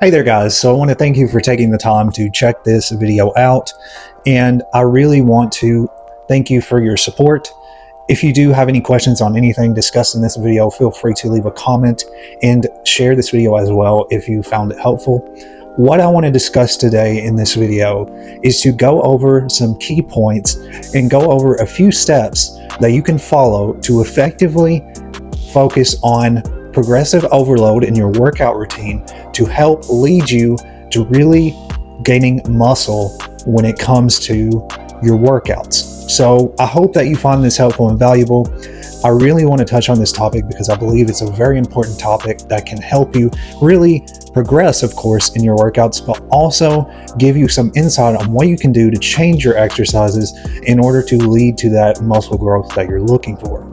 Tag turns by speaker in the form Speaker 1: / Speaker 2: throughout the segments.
Speaker 1: Hey there guys, so I want to thank you for taking the time to check this video out, and I really want to thank you for your support. If you do have any questions on anything discussed in this video, feel free to leave a comment and share this video as well if you found it helpful. What I want to discuss today in this video is to go over some key points and go over a few steps that you can follow to effectively focus on progressive overload in your workout routine to help lead you to really gaining muscle when it comes to your workouts. So I hope that you find this helpful and valuable. I really want to touch on this topic because I believe it's a very important topic that can help you really progress, of course, in your workouts, but also give you some insight on what you can do to change your exercises in order to lead to that muscle growth that you're looking for.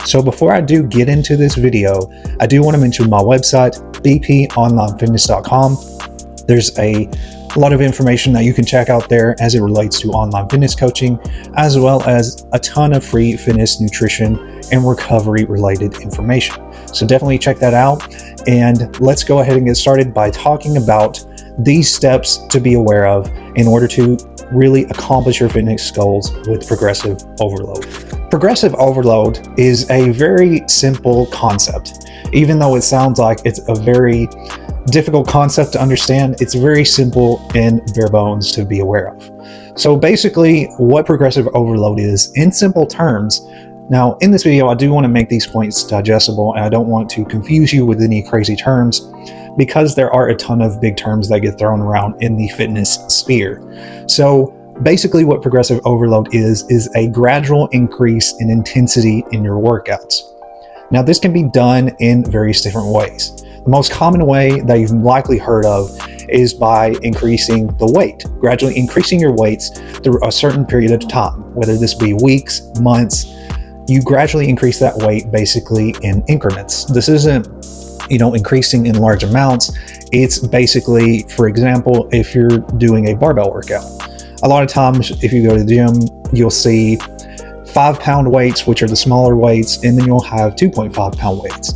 Speaker 1: So before I do get into this video, I do want to mention my website, bponlinefitness.com. There's a lot of information that you can check out there as it relates to online fitness coaching, as well as a ton of free fitness, nutrition, and recovery related information. So definitely check that out. And let's go ahead and get started by talking about these steps to be aware of in order to really accomplish your fitness goals with progressive overload. Progressive overload is a very simple concept. Even though it sounds like it's a very difficult concept to understand, it's very simple and bare bones to be aware of. So basically what progressive overload is in simple terms. Now in this video, I do want to make these points digestible, and I don't want to confuse you with any crazy terms because there are a ton of big terms that get thrown around in the fitness sphere. So basically what progressive overload is a gradual increase in intensity in your workouts. Now this can be done in various different ways. The most common way that you've likely heard of is by increasing the weight, gradually increasing your weights through a certain period of time, whether this be weeks, months. You gradually increase that weight basically in increments. This isn't, increasing in large amounts. It's basically, for example, if you're doing a barbell workout. A lot of times, if you go to the gym, you'll see 5-pound weights, which are the smaller weights, and then you'll have 2.5-pound weights.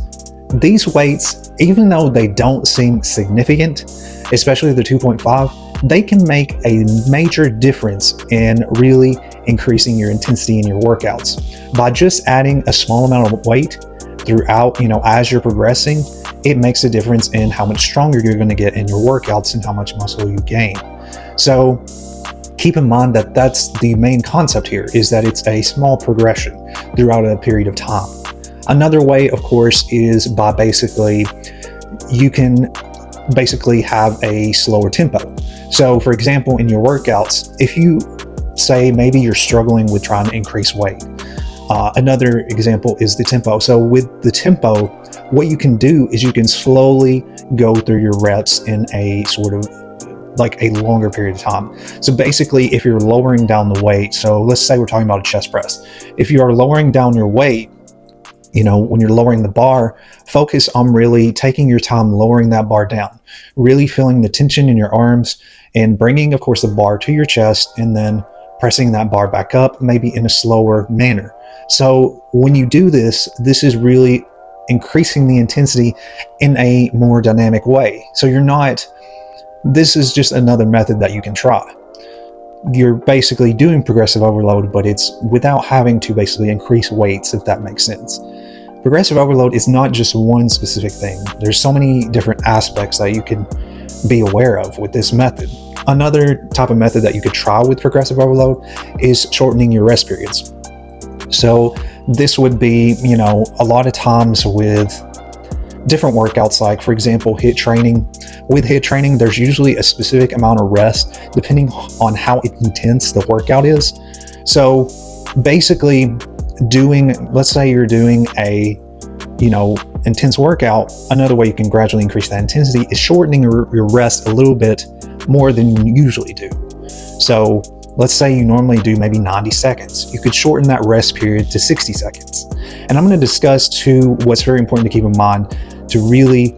Speaker 1: These weights, even though they don't seem significant, especially the 2.5, they can make a major difference in really increasing your intensity in your workouts. By just adding a small amount of weight throughout, as you're progressing, it makes a difference in how much stronger you're going to get in your workouts and how much muscle you gain. So keep in mind that that's the main concept here, is that it's a small progression throughout a period of time. Another way, of course, is by you can basically have a slower tempo. So for example, in your workouts, if you say maybe you're struggling with trying to increase weight, another example is the tempo. So with the tempo, what you can do is you can slowly go through your reps in a sort of like a longer period of time. So basically, if you're lowering down the weight, so let's say we're talking about a chest press. If you are lowering down your weight, when you're lowering the bar, focus on really taking your time lowering that bar down, really feeling the tension in your arms and bringing, of course, the bar to your chest and then pressing that bar back up, maybe in a slower manner. So when you do this, this is really increasing the intensity in a more dynamic way. So this is just another method that you can try. You're basically doing progressive overload, but it's without having to basically increase weights, if that makes sense. Progressive overload is not just one specific thing. There's so many different aspects that you can be aware of with this method. Another type of method that you could try with progressive overload is shortening your rest periods. So this would be, a lot of times with different workouts, like for example, HIIT training. With HIIT training, there's usually a specific amount of rest depending on how intense the workout is. So basically let's say you're doing a, intense workout, another way you can gradually increase that intensity is shortening your rest a little bit more than you usually do. So let's say you normally do maybe 90 seconds. You could shorten that rest period to 60 seconds. And I'm going to discuss what's very important to keep in mind to really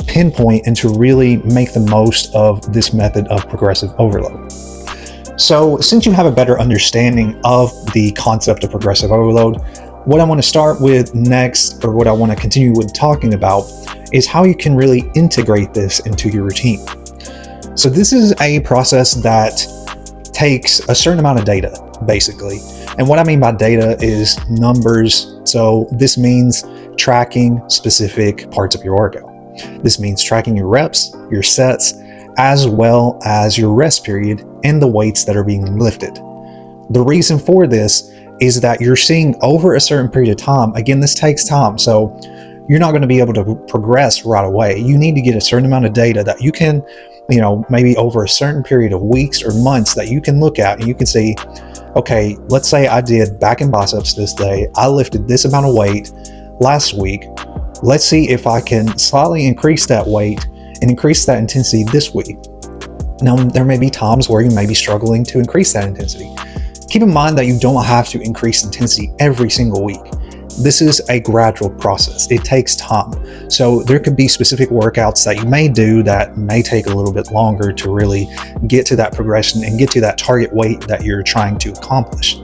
Speaker 1: pinpoint and to really make the most of this method of progressive overload. So since you have a better understanding of the concept of progressive overload, What I want to start with next, or what I want to continue with talking about, is how you can really integrate this into your routine. So this is a process that takes a certain amount of data, basically. And what I mean by data is numbers. So this means tracking specific parts of your workout. This means tracking your reps, your sets, as well as your rest period and the weights that are being lifted. The reason for this is that you're seeing over a certain period of time. Again, this takes time, so you're not going to be able to progress right away. You need to get a certain amount of data that you can, maybe over a certain period of weeks or months that you can look at and you can see, okay, let's say I did back and biceps this day. I lifted this amount of weight last week. Let's see if I can slightly increase that weight and increase that intensity this week. Now, there may be times where you may be struggling to increase that intensity. Keep in mind that you don't have to increase intensity every single week. This is a gradual process. It takes time. So there could be specific workouts that you may do that may take a little bit longer to really get to that progression and get to that target weight that you're trying to accomplish.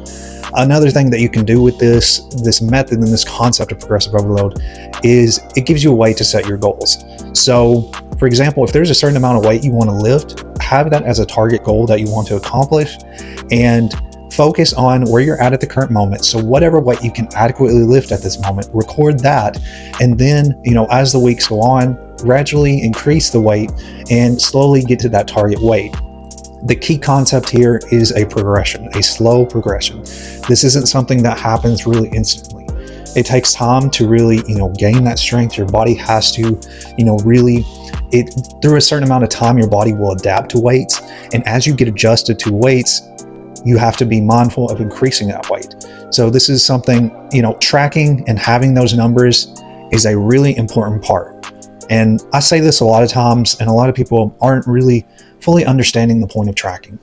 Speaker 1: Another thing that you can do with this method and this concept of progressive overload is it gives you a way to set your goals. So, for example, if there's a certain amount of weight you want to lift, have that as a target goal that you want to accomplish, and focus on where you're at the current moment. So whatever weight you can adequately lift at this moment, record that. And then, as the weeks go on, gradually increase the weight and slowly get to that target weight. The key concept here is a progression, a slow progression. This isn't something that happens really instantly. It takes time to really, gain that strength. Your body has to, through a certain amount of time, your body will adapt to weights. And as you get adjusted to weights, you have to be mindful of increasing that weight. So this is something, tracking and having those numbers is a really important part. And I say this a lot of times, and a lot of people aren't really fully understanding the point of tracking.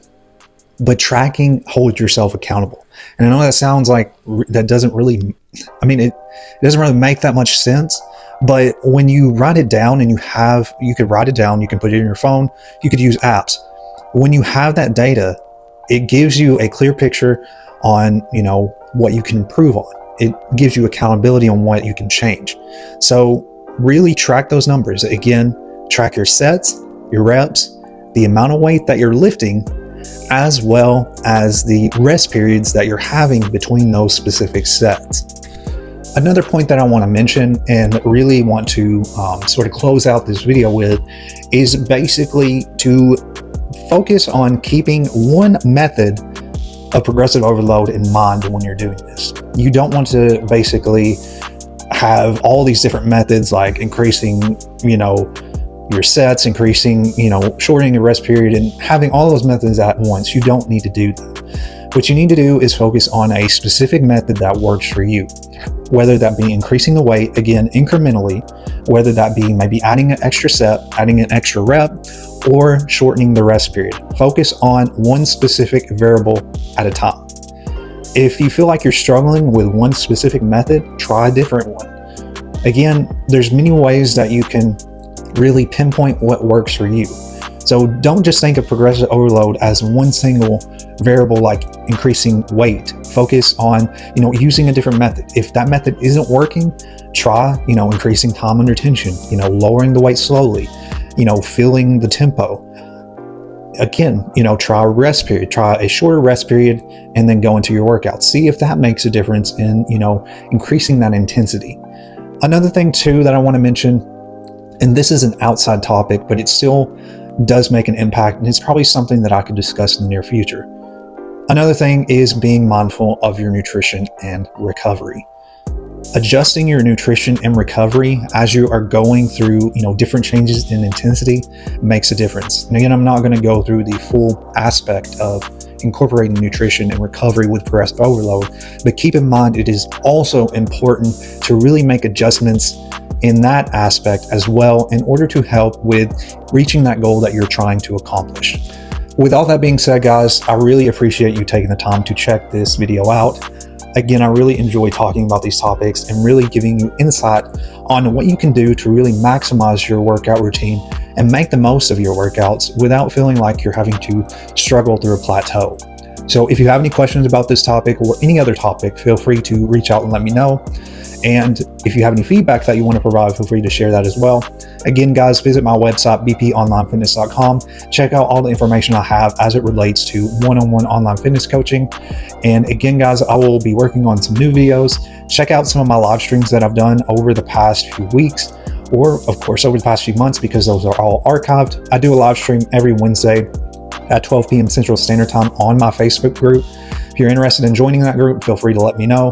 Speaker 1: But tracking holds yourself accountable. And I know that sounds like that doesn't really, it doesn't really make that much sense. But when you write it down and you could write it down, you can put it in your phone, you could use apps. When you have that data, it gives you a clear picture on, what you can improve on. It gives you accountability on what you can change. So really track those numbers. Again, track your sets, your reps, the amount of weight that you're lifting, as well as the rest periods that you're having between those specific sets. Another point that I want to mention and really want to sort of close out this video with is basically to focus on keeping one method of progressive overload in mind when you're doing this. You don't want to basically have all these different methods like increasing, your sets, increasing, shortening your rest period, and having all those methods at once. You don't need to do that. What you need to do is focus on a specific method that works for you, whether that be increasing the weight, again, incrementally, whether that be maybe adding an extra set, adding an extra rep, or shortening the rest period. Focus on one specific variable at a time. If you feel like you're struggling with one specific method, try a different one. Again, there's many ways that you can really pinpoint what works for you. So don't just think of progressive overload as one single variable like increasing weight. Focus on, using a different method. If that method isn't working, try, increasing time under tension, lowering the weight slowly, feeling the tempo. Again, try a rest period, try a shorter rest period, and then go into your workout. See if that makes a difference in, increasing that intensity. Another thing too that I want to mention, and this is an outside topic, but it still does make an impact, and it's probably something that I could discuss in the near future. Another thing is being mindful of your nutrition and recovery. Adjusting your nutrition and recovery as you are going through, different changes in intensity makes a difference. And again, I'm not going to go through the full aspect of incorporating nutrition and recovery with progressive overload, but keep in mind it is also important to really make adjustments in that aspect as well in order to help with reaching that goal that you're trying to accomplish. With all that being said, guys, I really appreciate you taking the time to check this video out. Again, I really enjoy talking about these topics and really giving you insight on what you can do to really maximize your workout routine and make the most of your workouts without feeling like you're having to struggle through a plateau. So if you have any questions about this topic or any other topic, feel free to reach out and let me know. And if you have any feedback that you want to provide, feel free to share that as well. Again, guys, visit my website, bponlinefitness.com. Check out all the information I have as it relates to one-on-one online fitness coaching. And again, guys, I will be working on some new videos. Check out some of my live streams that I've done over the past few weeks, or of course over the past few months, because those are all archived. I do a live stream every Wednesday at 12 p.m. Central Standard Time on my Facebook group. If you're interested in joining that group, feel free to let me know.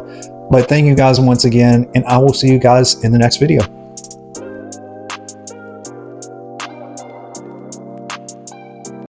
Speaker 1: But thank you guys once again, and I will see you guys in the next video.